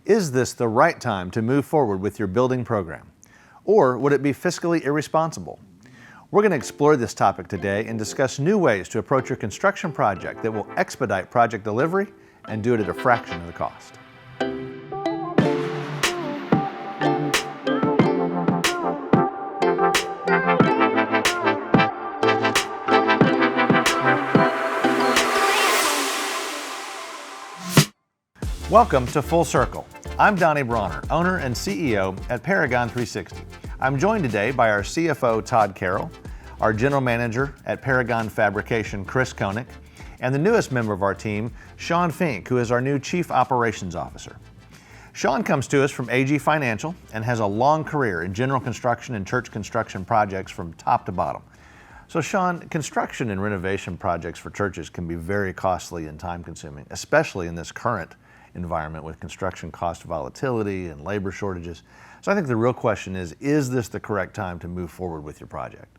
Is this the right time to move forward with your building program? Or would it be fiscally irresponsible? We're going to explore this topic today and discuss new ways to approach your construction project that will expedite project delivery and do it at a fraction of the cost. Welcome to Full Circle. I'm Donnie Bronner, owner and CEO at Paragon 360. I'm joined today by our CFO, Todd Carroll, our General Manager at Paragon Fabrication, Chris Koenig, and the newest member of our team, Sean Fink, who is our new Chief Operations Officer. Sean comes to us from AG Financial and has a long career in general construction and church construction projects from top to bottom. So Sean, construction and renovation projects for churches can be very costly and time-consuming, especially in this current environment with construction cost volatility and labor shortages. So I think the real question is this the correct time to move forward with your project?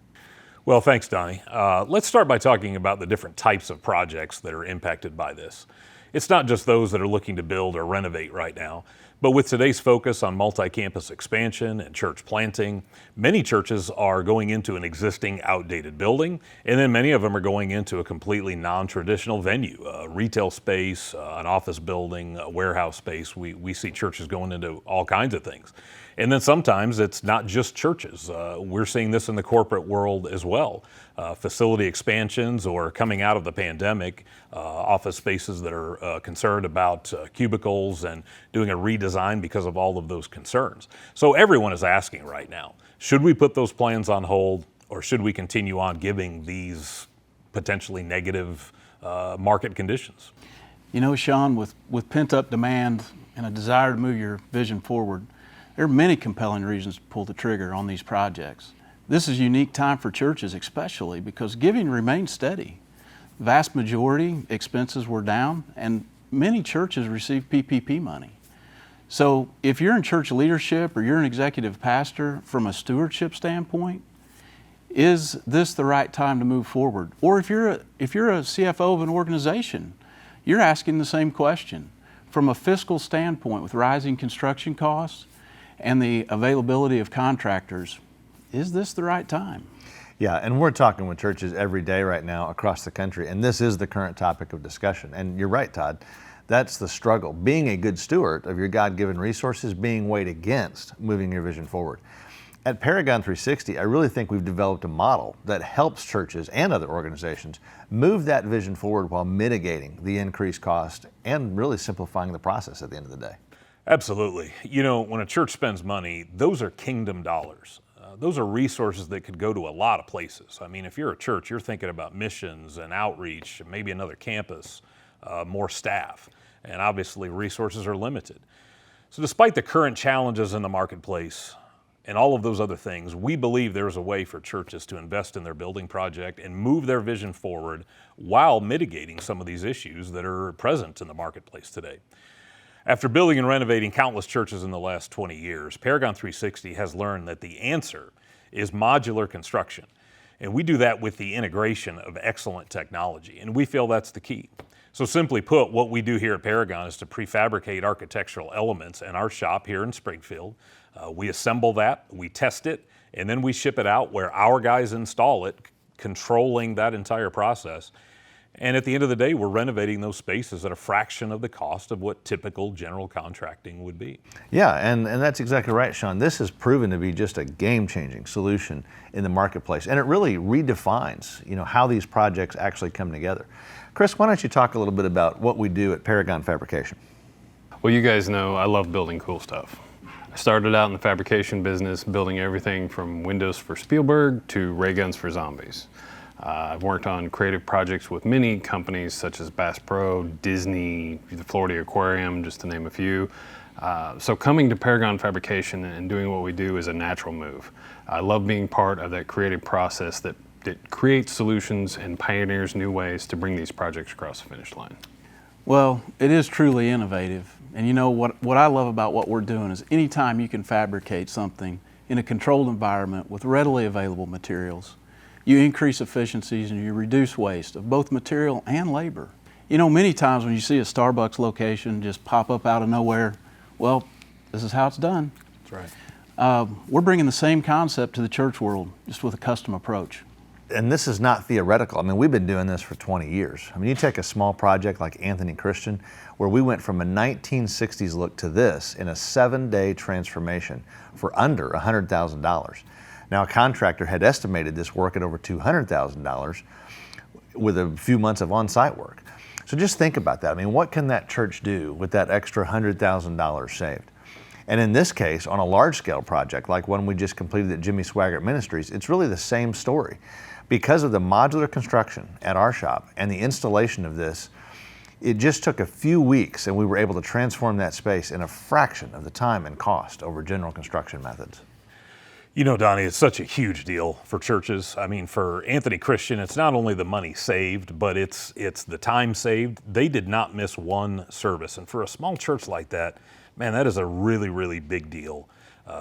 Well, thanks, Donnie. Let's start by talking about the different types of projects that are impacted by this. It's not just those that are looking to build or renovate right now, but with today's focus on multi-campus expansion and church planting, many churches are going into an existing outdated building, and then many of them are going into a completely non-traditional venue, a retail space, an office building, a warehouse space. We see churches going into all kinds of things. And then sometimes it's not just churches. We're seeing this in the corporate world as well. Facility expansions or coming out of the pandemic, office spaces that are concerned about cubicles and doing a redesign because of all of those concerns. So everyone is asking right now, should we put those plans on hold or should we continue on giving these potentially negative market conditions? You know, Sean, with pent-up demand and a desire to move your vision forward, there are many compelling reasons to pull the trigger on these projects. This is a unique time for churches especially because giving remains steady. The vast majority expenses were down and many churches received PPP money. So if you're in church leadership or you're an executive pastor, from a stewardship standpoint, is this the right time to move forward? Or if you're a CFO of an organization, you're asking the same question. From a fiscal standpoint with rising construction costs, and the availability of contractors, is this the right time? Yeah, and we're talking with churches every day right now across the country, and this is the current topic of discussion. And you're right, Todd, that's the struggle. Being a good steward of your God-given resources, being weighed against moving your vision forward. At Paragon 360, I really think we've developed a model that helps churches and other organizations move that vision forward while mitigating the increased cost and really simplifying the process at the end of the day. Absolutely. You know, when a church spends money, those are kingdom dollars. Those are resources that could go to a lot of places. I mean, if you're a church, you're thinking about missions and outreach, maybe another campus, more staff, and obviously resources are limited. So despite the current challenges in the marketplace and all of those other things, we believe there's a way for churches to invest in their building project and move their vision forward while mitigating some of these issues that are present in the marketplace today. After building and renovating countless churches in the last 20 years, Paragon 360 has learned that the answer is modular construction. And we do that with the integration of excellent technology, and we feel that's the key. So simply put, what we do here at Paragon is to prefabricate architectural elements in our shop here in Springfield. We assemble that, we test it, and then we ship it out where our guys install it, controlling that entire process. And at the end of the day, we're renovating those spaces at a fraction of the cost of what typical general contracting would be. Yeah, and that's exactly right, Sean. This has proven to be just a game-changing solution in the marketplace, and it really redefines, how these projects actually come together. Chris, why don't you talk a little bit about what we do at Paragon Fabrication? Well, you guys know I love building cool stuff. I started out in the fabrication business, building everything from windows for Spielberg to ray guns for zombies. I've worked on creative projects with many companies such as Bass Pro, Disney, the Florida Aquarium, just to name a few. So coming to Paragon Fabrication and doing what we do is a natural move. I love being part of that creative process that creates solutions and pioneers new ways to bring these projects across the finish line. Well, it is truly innovative. And you know what I love about what we're doing is anytime you can fabricate something in a controlled environment with readily available materials, you increase efficiencies and you reduce waste of both material and labor. You know, many times when you see a Starbucks location just pop up out of nowhere, Well, this is how it's done. That's right. We're bringing the same concept to the church world, just with a custom approach. And this is not theoretical. I mean, we've been doing this for 20 years. I mean, you take a small project like Anthony Christian, where we went from a 1960s look to this in a 7-day transformation for under $100,000. Now, a contractor had estimated this work at over $200,000 with a few months of on-site work. So just think about that. I mean, what can that church do with that extra $100,000 saved? And in this case, on a large-scale project like one we just completed at Jimmy Swaggart Ministries, it's really the same story. Because of the modular construction at our shop and the installation of this, it just took a few weeks and we were able to transform that space in a fraction of the time and cost over general construction methods. You know, Donnie, it's such a huge deal for churches. I mean, for Anthony Christian, it's not only the money saved, but it's the time saved. They did not miss one service. And for a small church like that, man, that is a really, really big deal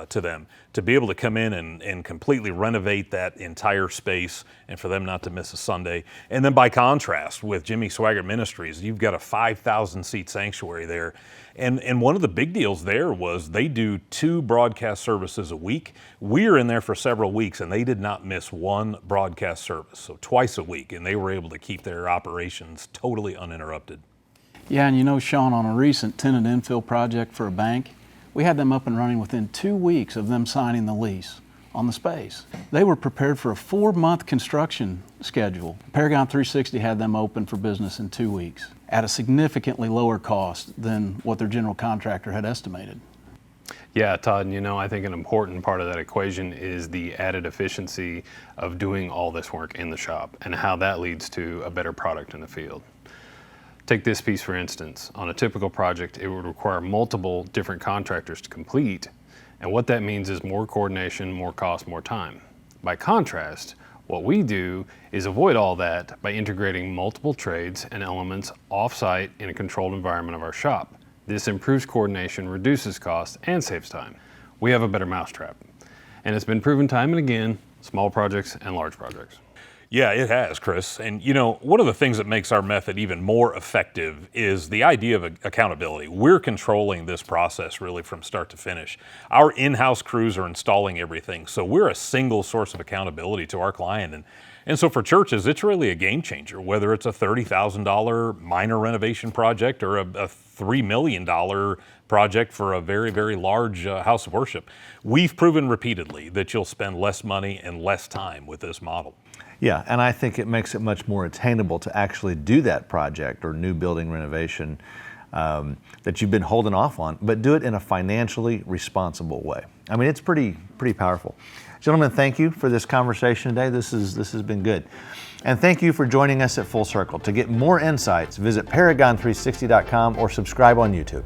to them. To be able to come in and completely renovate that entire space and for them not to miss a Sunday. And then by contrast with Jimmy Swaggart Ministries, you've got a 5,000 seat sanctuary there. And one of the big deals there was they do 2 broadcast services a week. We were in there for several weeks and they did not miss one broadcast service, so twice a week. And they were able to keep their operations totally uninterrupted. Yeah, and you know, Sean, on a recent tenant infill project for a bank, we had them up and running within 2 weeks of them signing the lease on the space. They were prepared for a 4-month construction schedule. Paragon 360 had them open for business in 2 weeks at a significantly lower cost than what their general contractor had estimated. Yeah, Todd, you know, I think an important part of that equation is the added efficiency of doing all this work in the shop and how that leads to a better product in the field. Take this piece for instance. On a typical project, it would require multiple different contractors to complete, and what that means is more coordination, more cost, more time. By contrast, what we do is avoid all that by integrating multiple trades and elements off-site in a controlled environment of our shop. This improves coordination, reduces costs, and saves time. We have a better mousetrap, and it's been proven time and again, small projects and large projects. Yeah, it has, Chris. And you know, one of the things that makes our method even more effective is the idea of accountability. We're controlling this process really from start to finish. Our in-house crews are installing everything, so we're a single source of accountability to our client. And so for churches, it's really a game changer, whether it's a $30,000 minor renovation project or a $3 million project for a very, very large house of worship. We've proven repeatedly that you'll spend less money and less time with this model. Yeah, and I think it makes it much more attainable to actually do that project or new building renovation that you've been holding off on, but do it in a financially responsible way. I mean, it's pretty powerful. Gentlemen, thank you for this conversation today. This has been good. And thank you for joining us at Full Circle. To get more insights, visit paragon360.com or subscribe on YouTube.